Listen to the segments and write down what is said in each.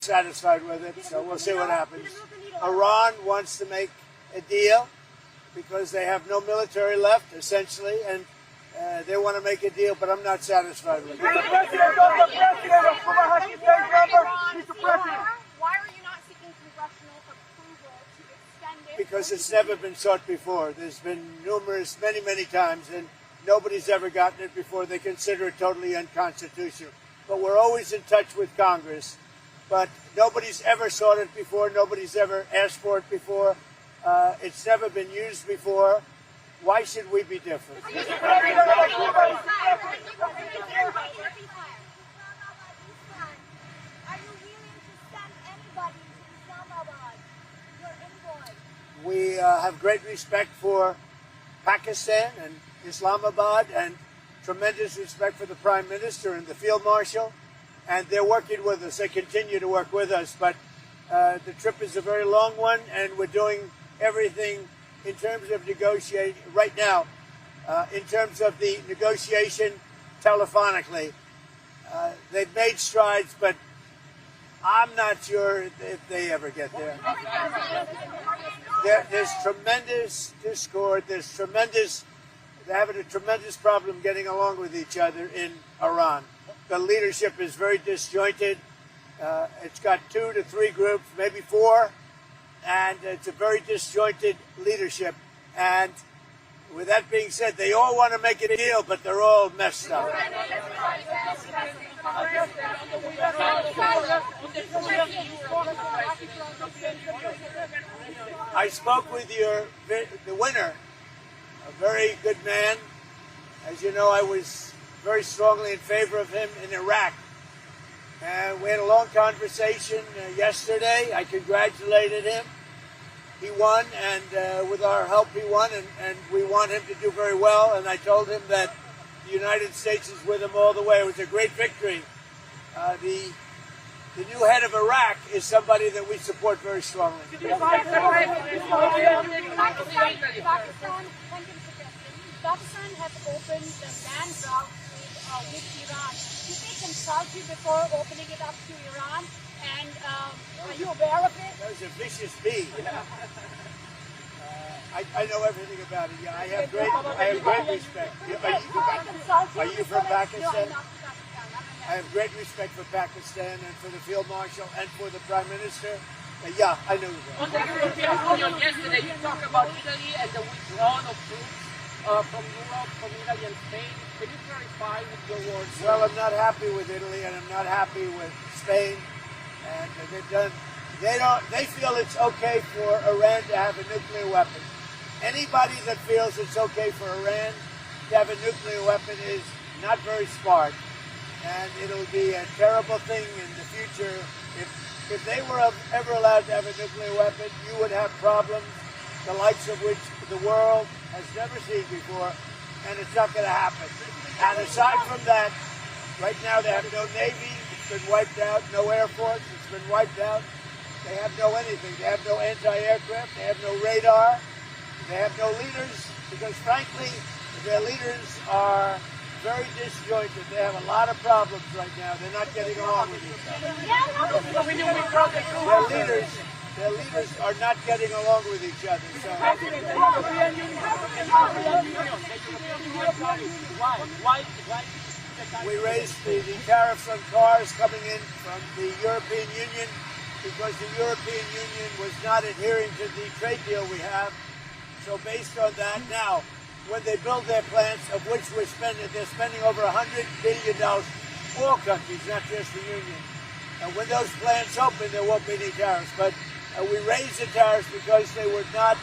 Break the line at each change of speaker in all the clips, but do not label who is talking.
satisfied with it, so we'll see what happens. Iran wants to make a deal because they have no military left, essentially, and they want to make a deal, but I'm not satisfied with it.
Why are you not seeking congressional approval to extend it?
Because it's never been sought before. There's been many times, and nobody's ever gotten it before. They consider it totally unconstitutional. But we're always in touch with Congress. But nobody's ever sought it before. Nobody's ever asked for it before. It's never been used before. Why should we be different?
Are you willing to send anybody to Islamabad, your envoy?
We have great respect for Pakistan and Islamabad, and tremendous respect for the Prime Minister and the Field Marshal, and they're working with us. They continue to work with us, but the trip is a very long one, and we're doing everything in terms of negotiating right now, in terms of the negotiation telephonically. They've made strides, but I'm not sure if they ever get there. There's tremendous discord. They're having a tremendous problem getting along with each other in Iran. The leadership is very disjointed. It's got 2 to 3 groups, maybe 4, and it's a very disjointed leadership. And with that being said, they all want to make a deal, but they're all messed up. I spoke with the winner, a very good man. As you know, I was very strongly in favor of him in Iraq. And we had a long conversation yesterday. I congratulated him. He won, and with our help, he won, and we want him to do very well. And I told him that the United States is with him all the way. It was a great victory. The new head of Iraq is somebody that we support very strongly.
Pakistan has opened the land route with Iran. Did they consult you before opening it up to Iran? And are you aware of it?
That was a vicious bee. I know everything about it. Yeah, I have great respect. Are you from Pakistan?
No, I'm not from Pakistan.
I have great respect for Pakistan and for the Field Marshal and for the Prime Minister. Yeah, I know that.
On the European Union yesterday, you talked about Italy and the withdrawal of troops from Europe, from Italy and Spain. Can you clarify with your words?
Well, I'm not happy with Italy, and I'm not happy with Spain. And they feel it's okay for Iran to have a nuclear weapon. Anybody that feels it's okay for Iran to have a nuclear weapon is not very smart. And it'll be a terrible thing in the future. If they were ever allowed to have a nuclear weapon, you would have problems the likes of which the world has never seen before, and it's not going to happen. And aside from that, right now they have no Navy. It's been wiped out. No Air Force. It's been wiped out. They have no anything. They have no anti-aircraft. They have no radar. They have no leaders because, frankly, their leaders are very disjointed. They have a lot of problems right now. They're not getting along with each other. Their leaders are not getting along with each other. So. We raised the tariffs on cars coming in from the European Union because the European Union was not adhering to the trade deal we have. So based on that, now, when they build their plants, of which they're spending over $100 billion, all countries, not just the Union. And when those plants open, there won't be any tariffs. But we raised the tariffs because they were not,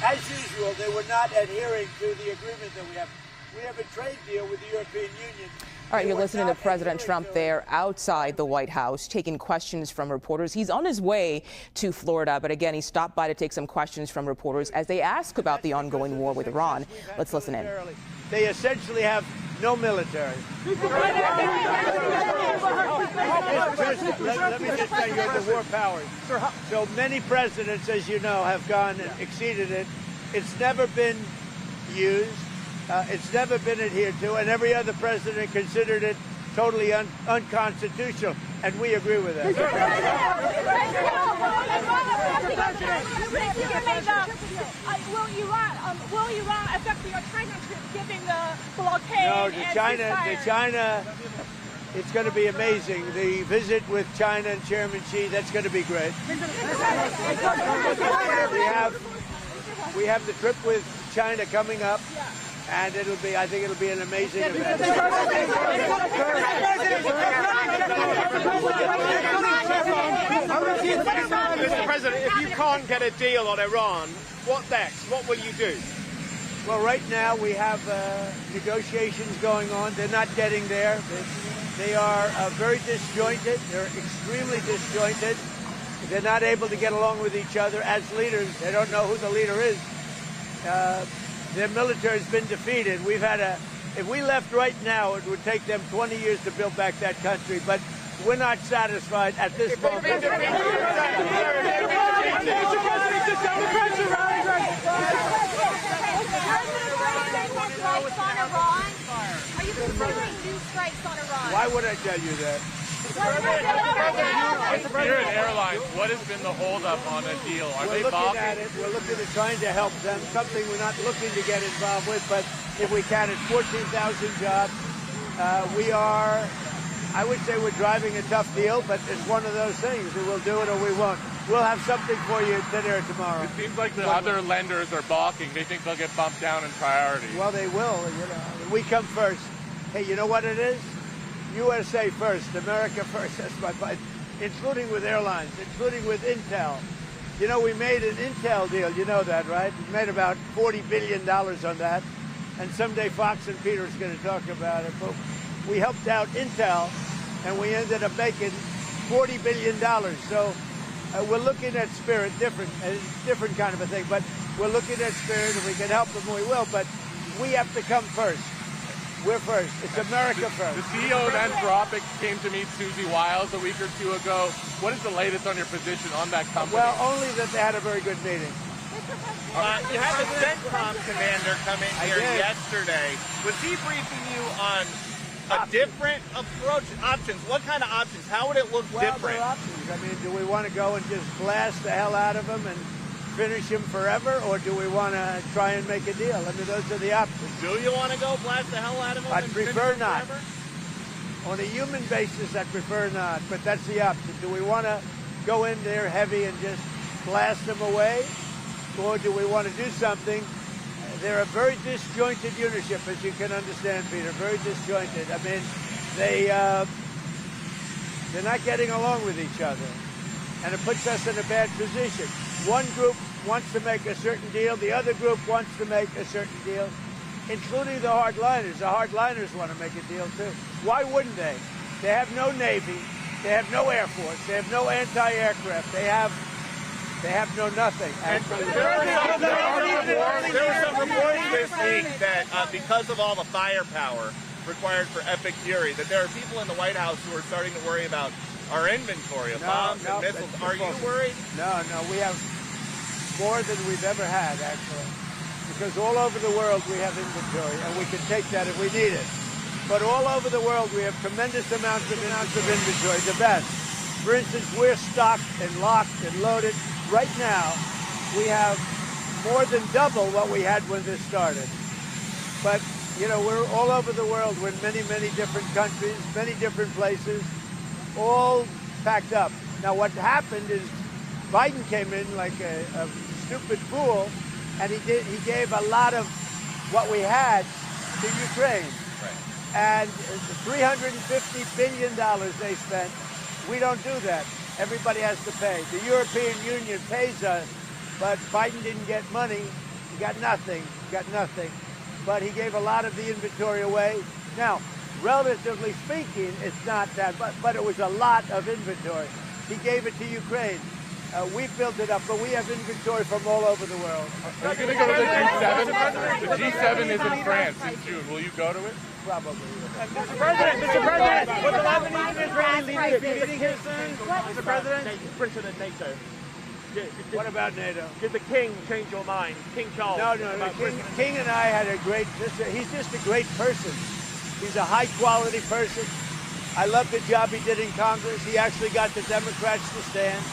as usual, they were not adhering to the agreement that we have. We have a trade deal with the European Union.
All right, you're listening to President Trump there outside the White House taking questions from reporters. He's on his way to Florida, but again, he stopped by to take some questions from reporters as they ask about the ongoing war with Iran. Let's listen in.
They essentially have no military. Let me just tell you, the war powers. So many presidents, as you know, have gone and exceeded it. It's never been used. It's never been adhered to, and every other president considered it totally unconstitutional. and we agree with that.
Will Iran affect your China trip given the blockade?
No,
and
China, it's going to be amazing. The visit with China and Chairman Xi, that's going to be great. We have the trip with China coming up, and I think it'll be an amazing event.
Mr. President, if you can't get a deal on Iran, what next? What will you do?
Well, right now we have negotiations going on. They're not getting there. They are very disjointed. They're extremely disjointed. They're not able to get along with each other as leaders. They don't know who the leader is. Their military has been defeated. If we left right now, it would take them 20 years to build back that country. But we're not satisfied at this moment.
Are you considering new strikes on Iran?
Why would I tell you that?
Spirit Airlines, what has been the holdup on a deal? Are they balking?
At it. We're looking at trying to help them. Something we're not looking to get involved with, but if we can, it's 14,000 jobs. I would say we're driving a tough deal, but it's one of those things. We'll do it or we won't. We'll have something for you today or tomorrow.
It seems like the other lenders are balking. They think they'll get bumped down in priority.
Well, they will. We come first. Hey, you know what it is? USA first, America first. That's my point. Including with airlines, including with Intel. You know, we made an Intel deal. You know that, right? We made about $40 billion on that. And someday Fox and Peter's going to talk about it. But we helped out Intel, and we ended up making $40 billion. So we're looking at Spirit, different kind of a thing. But we're looking at Spirit. If we can help them, we will. But we have to come first. We're first. It's America first.
The CEO of Anthropic came to meet Susie Wiles a week or two ago. What is the latest on your position on that company?
Well, only that they had a very good meeting.
You had the CENTCOM commander come in here yesterday. Was he briefing you on a different approach, options? What kind of options? How would it look different?
There are options. I mean, do we want to go and just blast the hell out of them and finish him forever, or do we want to try and make a deal? I mean, those are the options.
Do you want to go blast the hell out of him?
I'd
and
prefer
finish him
not.
forever?
On a human basis, I'd prefer not, but that's the option. Do we want to go in there heavy and just blast them away, or do we want to do something? They're a very disjointed unitship, as you can understand, Peter, very disjointed. I mean, they're not getting along with each other, and it puts us in a bad position. One group wants to make a certain deal, the other group wants to make a certain deal, including the hardliners. The hardliners want to make a deal too. Why wouldn't they? They have no Navy, they have no Air Force, they have no anti-aircraft, they have no nothing.
There were some reports this week that because of all the firepower required for Epic Fury, that there are people in the White House who are starting to worry about our inventory of bombs and missiles. Are you worried?
No, we have more than we've ever had, actually. Because all over the world we have inventory, and we can take that if we need it. But all over the world we have tremendous amounts of inventory, the best. For instance, we're stocked and locked and loaded. Right now, we have more than double what we had when this started. But, you know, we're all over the world. We're in many, many different countries, many different places, all packed up. Now, what happened is Biden came in like a stupid fool, and he gave a lot of what we had to Ukraine.
Right.
And $350 billion they spent. We don't do that. Everybody has to pay. The European Union pays us, but Biden didn't get money. He got nothing. But he gave a lot of the inventory away. Now, relatively speaking, it's not that, but it was a lot of inventory. He gave it to Ukraine. We built it up, but we have inventory from all over the world.
Are you going to go to the G7? The G7 is in France in June. Will you go to it?
Probably.
Mr. President, will the Lebanese and Israeli leaders be meeting here soon? Mr. President? President NATO.
What about NATO?
Did the king change your mind? King Charles?
No. King and I had he's just a great person. He's a high quality person. I love the job he did in Congress. He actually got the Democrats to stand.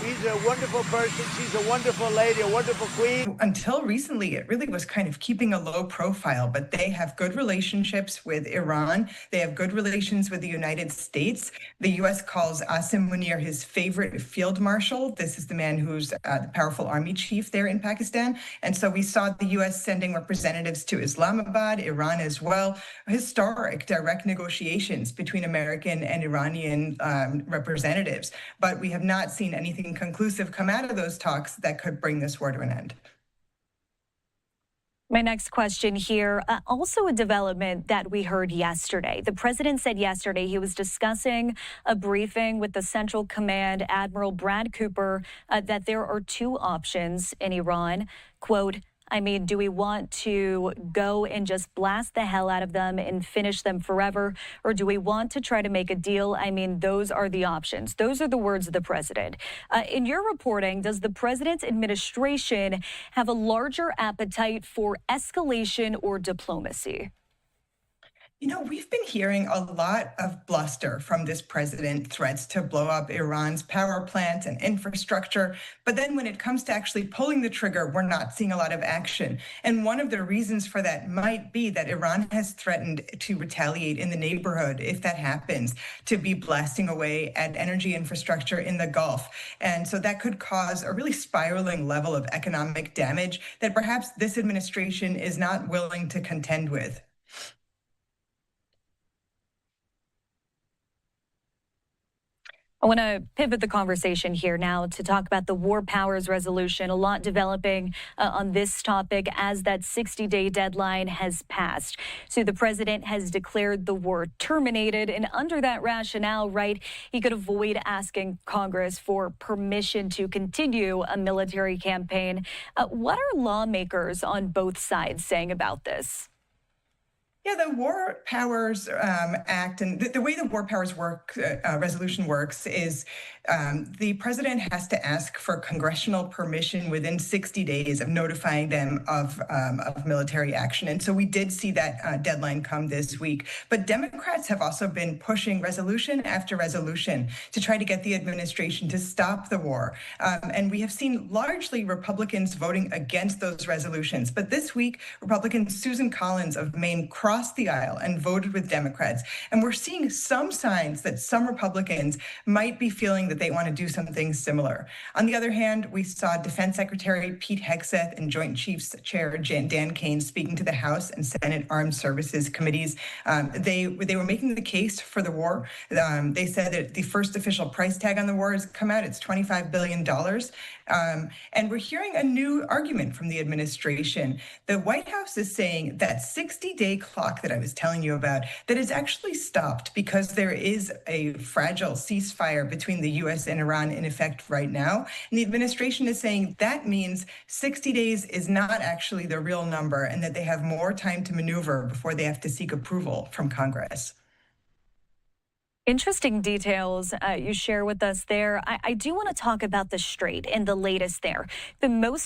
He's a wonderful person. She's a wonderful lady, a wonderful queen.
Until recently, it really was kind of keeping a low profile, but they have good relationships with Iran. They have good relations with the United States. The U.S. calls Asim Munir his favorite field marshal. This is the man who's the powerful army chief there in Pakistan. And so we saw the U.S. sending representatives to Islamabad, Iran as well. Historic direct negotiations between American and Iranian representatives. But we have not seen anything conclusive come out of those talks that could bring this war to an end.
My next question here, also a development that we heard yesterday. The president said yesterday he was discussing a briefing with the Central Command Admiral Brad Cooper that there are two options in Iran. Quote, I mean, do we want to go and just blast the hell out of them and finish them forever? Or do we want to try to make a deal? I mean, those are the options. Those are the words of the president. In your reporting, does the president's administration have a larger appetite for escalation or diplomacy?
You know, we've been hearing a lot of bluster from this president, threats to blow up Iran's power plants and infrastructure. But then when it comes to actually pulling the trigger, we're not seeing a lot of action. And one of the reasons for that might be that Iran has threatened to retaliate in the neighborhood if that happens, to be blasting away at energy infrastructure in the Gulf. And so that could cause a really spiraling level of economic damage that perhaps this administration is not willing to contend with.
I want to pivot the conversation here now to talk about the War Powers Resolution. A lot developing on this topic as that 60-day deadline has passed. So the president has declared the war terminated. And under that rationale, right, he could avoid asking Congress for permission to continue a military campaign. What are lawmakers on both sides saying about this?
Yeah, the War Powers Act and the way the War Powers resolution works is the president has to ask for congressional permission within 60 days of notifying them of military action. And so we did see that deadline come this week. But Democrats have also been pushing resolution after resolution to try to get the administration to stop the war. And we have seen largely Republicans voting against those resolutions. But this week, Republican Susan Collins of Maine crossed the aisle and voted with Democrats. And we're seeing some signs that some Republicans might be feeling that they want to do something similar. On the other hand, we saw Defense Secretary Pete Hegseth and Joint Chiefs Chair Dan Kane speaking to the House and Senate Armed Services Committees. They were making the case for the war. They said that the first official price tag on the war has come out. It's $25 billion. And we're hearing a new argument from the administration. The White House is saying that 60-day clock that I was telling you about, that is actually stopped because there is a fragile ceasefire between the U.S. and Iran in effect right now. And the administration is saying that means 60 days is not actually the real number and that they have more time to maneuver before they have to seek approval from Congress.
Interesting details you share with us there. I do want to talk about the Strait and the latest there. The most